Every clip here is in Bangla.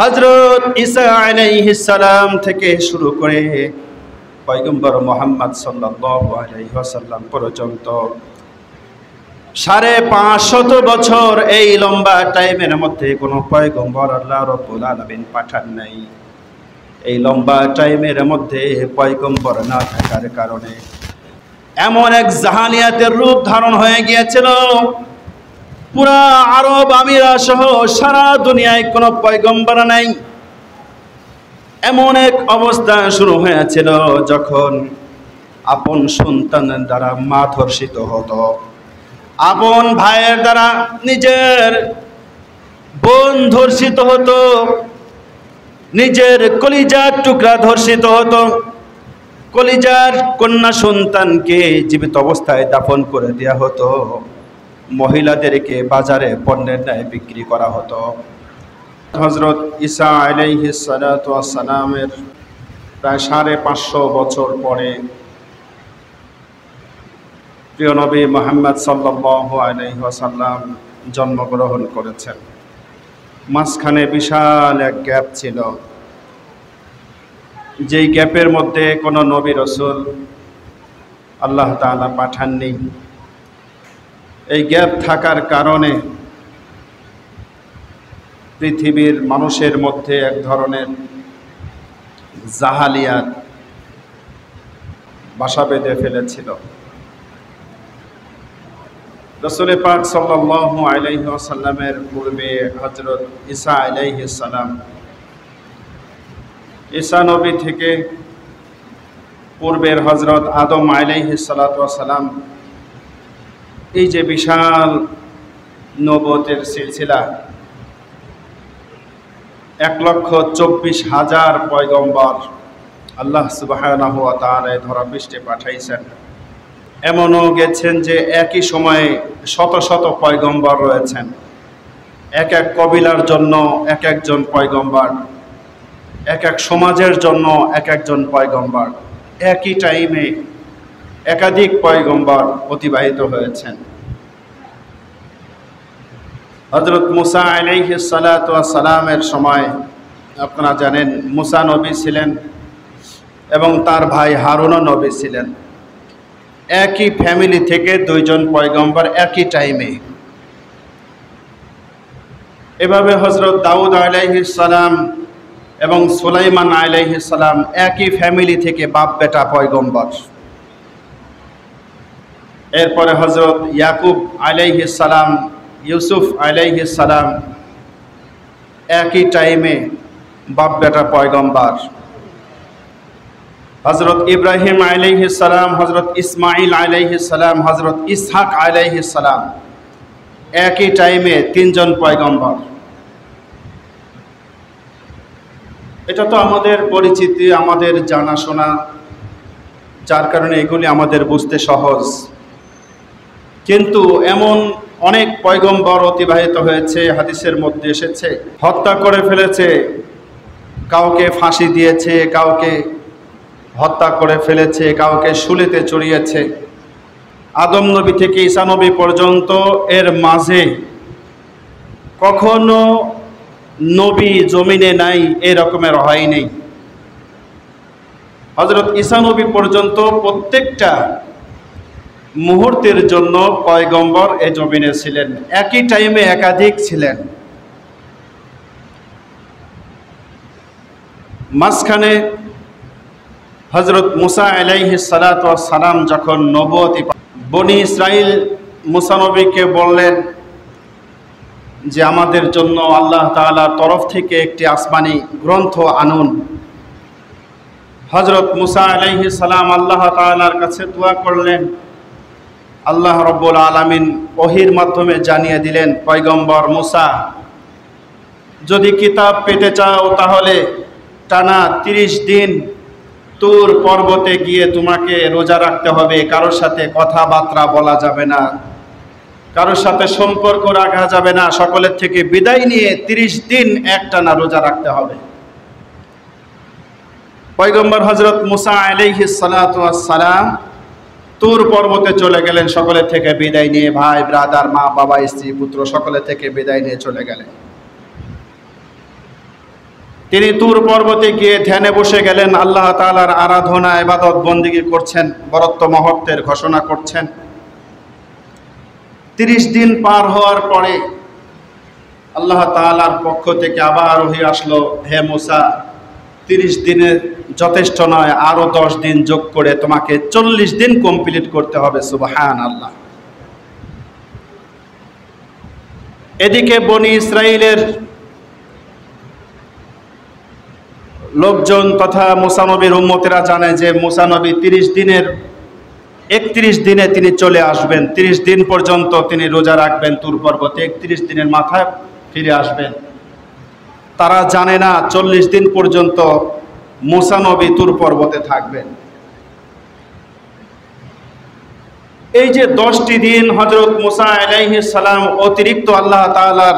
হযরত ঈসা আলাইহিস সালাম থেকে শুরু করে পয়গম্বর মুহাম্মদ সাল্লাল্লাহু আলাইহি ওয়াসাল্লাম পর্যন্ত 550 বছর এই লম্বা টাইমের মধ্যে কোনো পয়গম্বর আল্লাহ রাব্বুল আলামিন পাঠান নাই। এই লম্বা টাইমের মধ্যে পয়গম্বর না থাকার কারণে এমন এক জাহালিয়াতের রূপ ধারণ হয়ে গিয়েছিল, পুরা আরব আমিরা সহ সারা দুনিয়ায় কোনো পয়গম্বর নাই। এমন এক অবস্থা শুরু হয়েছিল যখন আপন সন্তানের দ্বারা মা ধর্ষিত হতো, আপন ভাইয়ের দ্বারা নিজের বোন ধর্ষিত হতো, নিজের কলিজার টুকরা ধর্ষিত হতো, কলিজার কন্যা সন্তানকে জীবিত অবস্থায় দাফন করে দেওয়া হতো, মহিলাদেরকে বাজারে পণ্যের ন্যায় বিক্রি করা হতো। হযরত ঈসা আলাইহিস সালাতু ওয়াস সালামের প্রায় 550 বছর পরে প্রিয় নবী মুহাম্মদ সাল্লাল্লাহু আলাইহি ওয়াসাল্লাম জন্মগ্রহণ করেছেন। মাঝখানে বিশাল এক গ্যাপ ছিল, যেই গ্যাপের মধ্যে কোনো নবী রাসূল আল্লাহ তাআলা পাঠাননি। এই গ্যাপ থাকার কারণে পৃথিবীর মানুষের মধ্যে এক ধরনের জাহালিয়াত বাসা বেঁধে ফেলেছিল। রাসূল পাক সাল্লাল্লাহু আলাইহি ওয়াসাল্লামের পূর্বে হযরত ঈসা আলাইহিস সালাম, ঈসা নবী থেকে পূর্বের হযরত আদম আলাইহিস সালাতু ওয়াস সালাম, এই যে বিশাল নবুয়তের সিলসিলা, 1,24,000 পয়গম্বর আল্লাহ সুবহানাহু ওয়া তাআলা ধরা পৃষ্ঠে পাঠাইছেন। এমনও গেছেন যে একই সময়ে শত শত পয়গম্বর রয়েছেন, এক এক কবিলার জন্য এক একজন পয়গম্বর, এক এক সমাজের জন্য এক একজন পয়গম্বর, একই টাইমে একাধিক পয়গম্বর অতিবাহিত হয়েছেন। হযরত মুসা আলাইহিস সালাতু ওয়াস সালামের সময় আপনারা জানেন মুসা নবী ছিলেন এবং তার ভাই হারুনও নবী ছিলেন। একই ফ্যামিলি থেকে দুইজন পয়গম্বর একই টাইমে। এভাবে হযরত দাউদ আলাইহিস সালাম এবং সুলাইমান আলাইহিস সালাম একই ফ্যামিলি থেকে বাপ বেটা পয়গম্বর। এরপরে হযরত ইয়াকুব আলাইহিস সালাম, ইউসুফ আলাইহিস সালাম একই টাইমে বাপ বেটা পয়গম্বর। হযরত ইব্রাহিম আলাইহিস সালাম, হযরত ইসমাইল আলাইহিস সালাম, হযরত ইসহাক আলাইহিস সালাম একই টাইমে তিনজন পয়গম্বর। এটা তো আমাদের পরিচিতি, আমাদের জানাশোনা, যার কারণে এগুলি আমাদের বুঝতে সহজ। কিন্তু এমন অনেক পয়গম্বর অতিবাহিত হয়েছে, হাদিসের মধ্যে এসেছে, হত্যা করে ফেলেছে, কাউকে ফাঁসি দিয়েছে, কাউকে হত্যা করে ফেলেছে, কাউকে শুলিতে চড়িয়েছে। আদম নবী থেকে ঈসা নবী পর্যন্ত এর মাঝে কখনো নবী জমিনে নাই, এরকমের হয় নেই। হযরত ঈসা নবী পর্যন্ত প্রত্যেকটা মুহূর্তের জন্য পয়গম্বর এ জমিনে ছিলেন, একই টাইমে একাধিক ছিলেন। মাঝখানে হযরত মুসা আলাইহিস সালাতু ওয়াস সালাম যখন নবুয়তি, বনি ইসরাইল মুসা নবীকে বললেন যে আমাদের জন্য আল্লাহ তাআলার তরফ থেকে একটি আসমানি গ্রন্থ আনুন। হযরত মুসা আলাইহিস সালাম আল্লাহ তাআলার কাছে দোয়া করলেন। আল্লাহ রাব্বুল আলামিন ওহীর মাধ্যমে জানিয়ে দিলেন, পয়গম্বর মুসা, যদি কিতাব পেতে চাও তাহলে টানা 30 দিন তুর পর্বতে গিয়ে তোমাকে রোজা রাখতে হবে, কারোর সাথে কথাবার্তা বলা যাবে না, কারোর সাথে সম্পর্ক রাখা যাবে না, সকলের থেকে বিদায় নিয়ে 30 দিন একটানা রোজা রাখতে হবে। পয়গম্বর হযরত মুসা আলাইহিস সালাতু ওয়াস সালাম তুর পর্বতে চলে গেলেন, সকলের থেকে বিদায় নিয়ে, ভাই ব্রাদার, মা বাবা, স্ত্রী পুত্র সকলের থেকে বিদায় নিয়ে চলে গেলেন। তিনি তুর পর্বতে গিয়ে ধ্যানে বসে গেলেন, আল্লাহ তাআলার আরাধনা ইবাদত বন্দেগী করছেন, বরত্ব মহত্বের ঘোষণা করছেন। 30 দিন পার হওয়ার পরে আল্লাহ তাআলার পক্ষ থেকে আবার ওহী আসলো, হে মুসা 30 দিনে যথেষ্ট নয়, আরো 10 দিন যোগ করে তোমাকে 40 দিন কমপ্লিট করতে হবে। সুবহানাল্লাহ। এদিকে বনি ইসরাইলের লোকজন তথা মুসা নবীর উম্মতেরা জানে যে মুসা নবী 31 দিনে তিনি চলে আসবেন, 30 দিন পর্যন্ত তিনি রোজা রাখবেন তুর পর্বতে, 31 দিনের মাথায় ফিরে আসবেন। তারা জানে না 40 দিন পর্যন্ত মুসা নবী তুর পর্বতে থাকবেন। এই যে 10টি দিন হযরত মুসা আলাইহিস সালাম অতিরিক্ত আল্লাহ তাআলার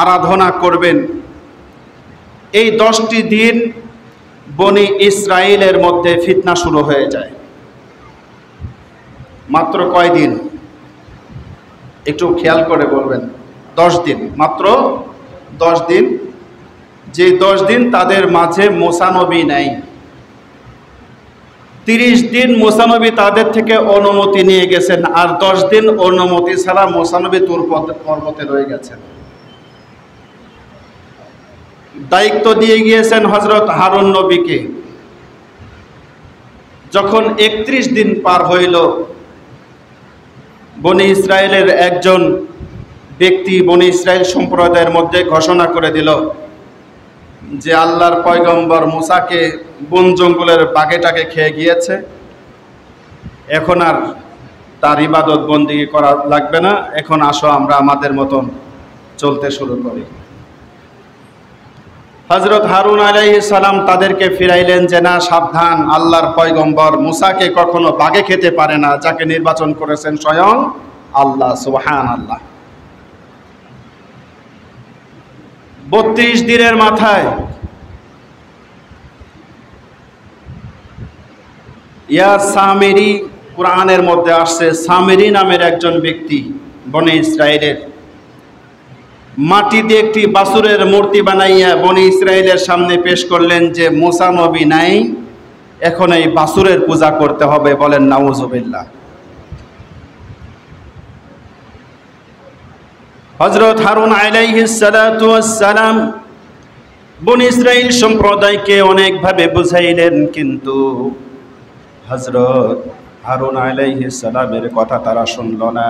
আরাধনা করবেন, এই 10টি দিন বনি ইসরাইলের মধ্যে ফিতনা শুরু হয়ে যায়। মাত্র কয় দিন একটু খেয়াল করে বলবেন? 10 দিন, মাত্র 10 দিন। যে 10 দিন তাদের মাঝে মুসা নবী নাই। 30 দিন মুসা নবী তাদের থেকে অনুমতি নিয়ে গেছেন, আর 10 দিন অনুমতি ছাড়া মুসা নবী তুর পর্বতে রয়ে গেছেন। দায়িত্ব দিয়ে গিয়েছেন হযরত হারুন নবীকে। যখন 31 দিন পার হইল, বনি ইসরায়েলের একজন ব্যক্তি বনি ইসরায়েল সম্প্রদায়ের মধ্যে ঘোষণা করে দিল যে আল্লাহর পয়গম্বর মুসাকে বন জঙ্গলের বাঘেটাকে খেয়ে গিয়েছে, এখন আর তার ইবাদত বন্দেগী করা লাগবে না, এখন আসো আমরা আমাদের মতন চলতে শুরু করি। হযরত হারুন আলাইহিস সালাম তাদেরকে ফিরাইলেন যে না, সাবধান, আল্লাহর পয়গম্বর মুসাকে কখনো বাঘে খেতে পারে না, যাকে নির্বাচন করেছেন স্বয়ং আল্লাহ। সুবহানাল্লাহ। 32 দিনের মাথায় ইয়া সামিরি, কোরআনের মধ্যে আসছে, সামিরি নামের একজন ব্যক্তি বনি ইসরায়েলের মাটি দিয়ে একটি বাছুরের মূর্তি বানাইয়া বনি ইসরায়েলের সামনে পেশ করলেন যে মুসা নবী নাই, এখন এই বাছুরের পূজা করতে হবে। বলেন নাউজুবিল্লাহ। হযরত হারুন আলাইহিস সালাতু ওয়াস সালাম বনি ইসরাইল সম্প্রদায়কে অনেকভাবে বুঝাইলেন, কিন্তু হযরত হারুন আলাইহিস সালামের কথা তারা শুনল না।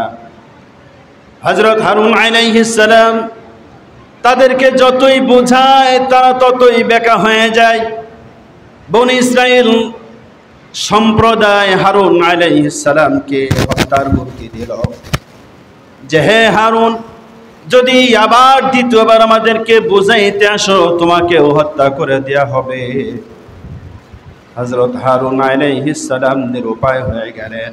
হযরত হারুন আলাইহিস সালাম তাদেরকে যতই বোঝায় তারা ততই বেকা হয়ে যায়। বনি ইসরাইল সম্প্রদায় হারুন আলাইহিস সালামকে হত্যার হুমকি দিল যে হে হারুন, যদি আবার দ্বিতীয়বার আমাদেরকে বুঝাইতে আসো তোমাকেও হত্যা করে দেয়া হবে। হযরত হারুন আলাইহিস সালাম নিরুপায় হয়ে গেলেন।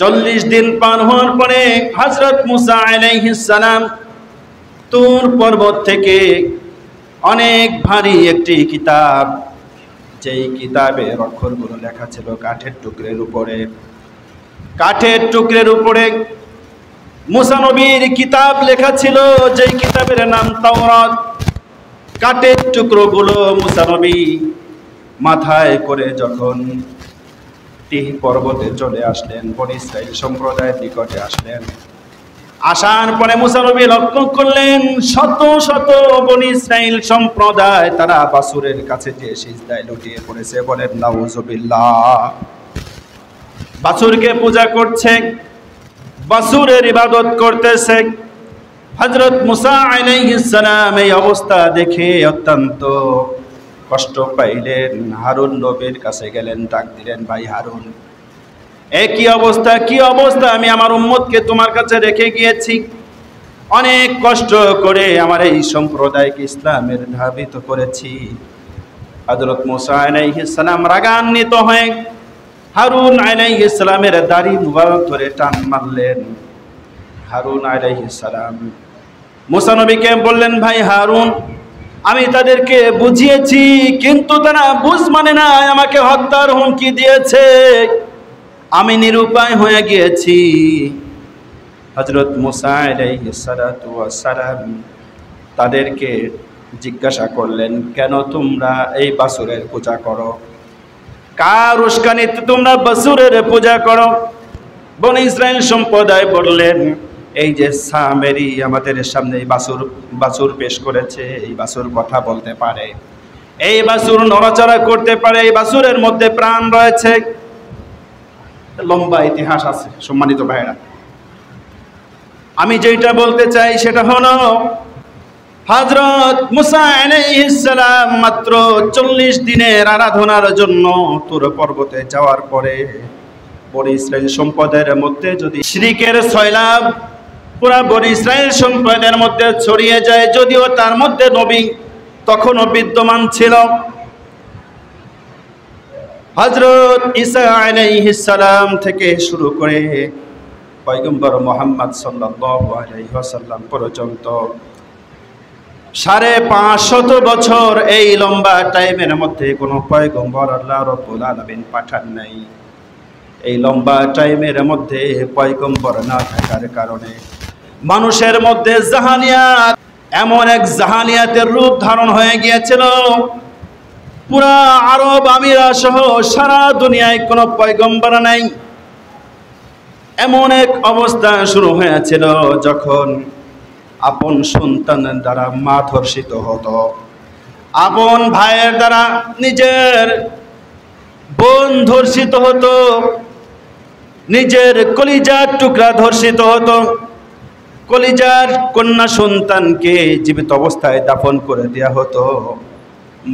40 দিন পার হওয়ার পরে হযরত মুসা আলাইহিস সালাম তুর পর্বত থেকে অনেক ভারী একটি কিতাব, যেই কিতাবের অক্ষরগুলো লেখা ছিল কাঠের টুকরের উপরে মুসা নবীর কিতাব লেখা ছিল, যেই কিতাবের নাম তাওরাত। কাঠের টুকরোগুলো মুসা নবী মাথায় করে যখন তিহ পর্বতে চলে আসলেন, বনি ইসরাইল সম্প্রদায়ের নিকটে আসলেন, আসার পরে মুসা নবী লক্ষ্য করলেন শত শত বনি ইসরাইল সম্প্রদায় তারা বাছুরের কাছে যে সিজদায় লুটিয়ে পড়েছে। বলেন নাউজুবিল্লাহ। বাছুরকে পূজা করছে, বাছুরের ইবাদত করতেছে। হযরত মুসা আলাইহিস সালাম এই অবস্থা দেখে অত্যন্ত কষ্ট পাইলেন। হারুন নবীর কাছে গেলেন, ডাক দিলেন, ভাই হারুন, কি অবস্থা, আমি আমার উম্মতকে তোমার কাছে রেখে গিয়েছি, অনেক কষ্ট করে আমার এই সম্প্রদায়কে ইসলামের ধাবিত করেছি। হযরত মুসা আলাইহিস সালাম রাগান্বিত হয়ে হারুন আলাইহিস সালামের দাড়ি মুবারক ধরে টান মারলেন। হারুন আলাইহিস সালাম মুসা নবীকে বললেন, ভাই হারুন, আমি তাদেরকে বুঝিয়েছি, কিন্তু তারা বুঝ মানে না, আমাকে হত্যার হুমকি দিয়েছে, আমি নিরুপায় হয়ে গিয়েছি। হযরত মুসা আলাইহিস সালাতু ওয়াস সালাম তাদেরকে জিজ্ঞাসা করলেন, কেন তোমরা এই বাছুরের পূজা করো? কার উস্কানিতে তোমরা বাছুরের পূজা করো? বনি ইসরাইল সম্প্রদায় বললেন, এই যে সামেরি আমাদের সামনে এই বাছুর পেশ করেছে, এই বাছুর কথা বলতে পারে, এই বাছুর নড়াচড়া করতে পারে, এই বাছুরের মধ্যে প্রাণ রয়েছে। লম্বা ইতিহাস আছে সম্মানিত ভাইরা। আমি যেটা বলতে চাই সেটা হলো, হযরত মুসা আলাইহিস সালাম মাত্র 40 দিনের আরাধনার জন্য তুর পর্বতে যাওয়ার পরে বনি ইসরাইল সম্প্রদায়ের মধ্যে যদি শিরকের সয়লাব পুরা বনি ইসরাইল সম্প্রদায়ের মধ্যে ছড়িয়ে যায়, যদিও তার মধ্যে নবী তখনও বিদ্যমান ছিল। হযরত ঈসা আলাইহিস সালাম থেকে শুরু করে পয়গম্বর মুহাম্মদ সাল্লাল্লাহু আলাইহি ওয়াসাল্লাম পর্যন্ত 550 বছর এই লম্বা টাইমের মধ্যে কোনো পয়গম্বর আল্লাহ রাব্বুল আলামিন পাঠান নাই। এই লম্বা টাইমের মধ্যে পয়গম্বর না থাকার কারণে মানুষের মধ্যে জাহানিয়াত, এমন এক জাহানিয়াতের রূপ ধারণ হয়ে গিয়েছিল, পুরা আরব আমিরা সহ সারা দুনিয়ায় কোনো পয়গম্বর নাই। এমন এক অবস্থা শুরু হয়েছিল যখন আপন সন্তানের দ্বারা মা ধর্ষিত হতো, আপন ভাইয়ের দ্বারা নিজের বোন ধর্ষিত হতো, নিজের কলিজার টুকরা ধর্ষিত হতো, কলিজার কন্যা সন্তানকে জীবিত অবস্থায় দাফন করে দেওয়া হতো,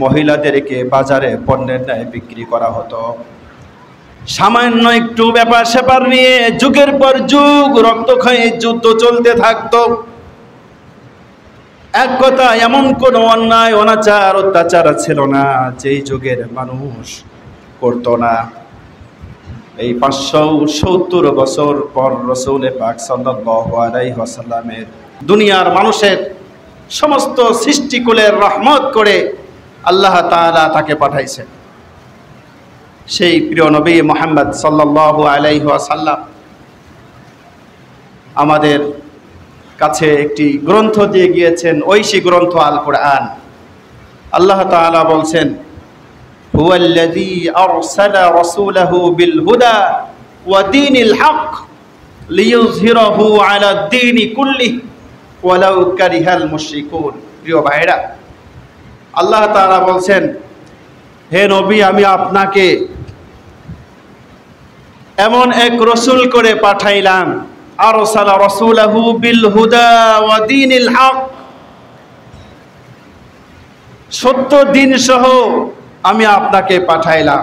মহিলাদেরকে বাজারে পণ্যের ন্যায় বিক্রি করা হতো। সামান্য একটু ব্যাপার স্যাপার নিয়ে যুগের পর যুগ রক্তক্ষয়ী যুদ্ধ চলতে থাকতো। এক কথা, এমন কোন অন্যায় অনাচার অত্যাচার ছিল না যেই যুগের মানুষ করত না। এই 570 বছর পর রাসূল পাক সাল্লাল্লাহু আলাইহি ওয়াসাল্লামের দুনিয়ার মানুষের সমস্ত সৃষ্টিকুলের রহমত করে আল্লাহ তাআলা তাকে পাঠাইছেন। সেই প্রিয় নবী মুহাম্মদ সাল্লাল্লাহু আলাইহি ওয়াসাল্লাম আমাদের কাছে একটি গ্রন্থ দিয়ে গিয়েছেন, ঐশী গ্রন্থ আল কোরআন। আল্লাহ তাআলা বলছেন, হুয়াল্লাযী আরসালা রাসূলাহু বিল হুদা ওয়া দীনিল হক লিইয়ুযহিরাহু আলা দ্বীনি কুল্লিহি ওয়ালাউ কারিহাল মুশরিকুন। প্রিয় ভাইরা, আল্লাহ তাআলা বলছেন, হে নবী, আমি আপনাকে এমন এক রসুল করে পাঠাইলাম, আরসালা রাসূলাহু বিল হুদা ওয়া দীনিল হক, সত্য দিন সহ আমি আপনাকে পাঠাইলাম,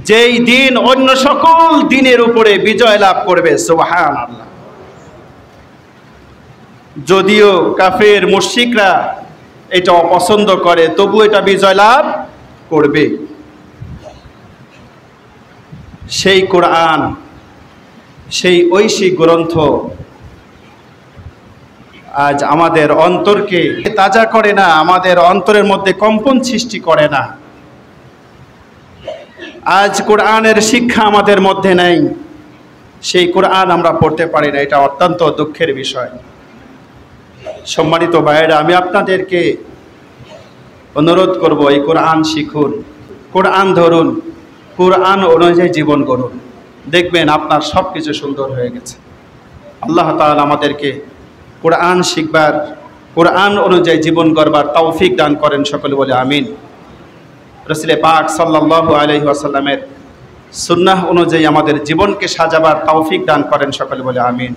যেই দিন অন্য সকল দিনের উপরে বিজয় লাভ করবে। সুবহানাল্লাহ। যদিও কাফের মুশরিকরা এটা অপছন্দ করে, তবু এটা বিজয় লাভ করবে। সেই কোরআন, সেই ঐশী গ্রন্থ আজ আমাদের অন্তরকে তাজা করে না, আমাদের অন্তরের মধ্যে কম্পন সৃষ্টি করে না। আজ কোরআনের শিক্ষা আমাদের মধ্যে নেই, সেই কোরআন আমরা পড়তে পারি না, এটা অত্যন্ত দুঃখের বিষয়। সম্মানিত ভাইয়েরা, আমি আপনাদেরকে অনুরোধ করব, এই কোরআন শিখুন, কোরআন ধরুন, কোরআন অনুযায়ী জীবন গড়ুন, দেখবেন আপনার সব কিছু সুন্দর হয়ে গেছে। আল্লাহ তাআলা আমাদেরকে কোরআন শিখবার, কোরআন অনুযায়ী জীবন গড়বার তৌফিক দান করেন, সকলে বলে আমিন। রাসূল পাক সাল্লাল্লাহু আলাইহি ওয়াসাল্লামের সুন্নাহ অনুযায়ী আমাদের জীবনকে সাজাবার তৌফিক দান করেন, সকলে বলে আমিন।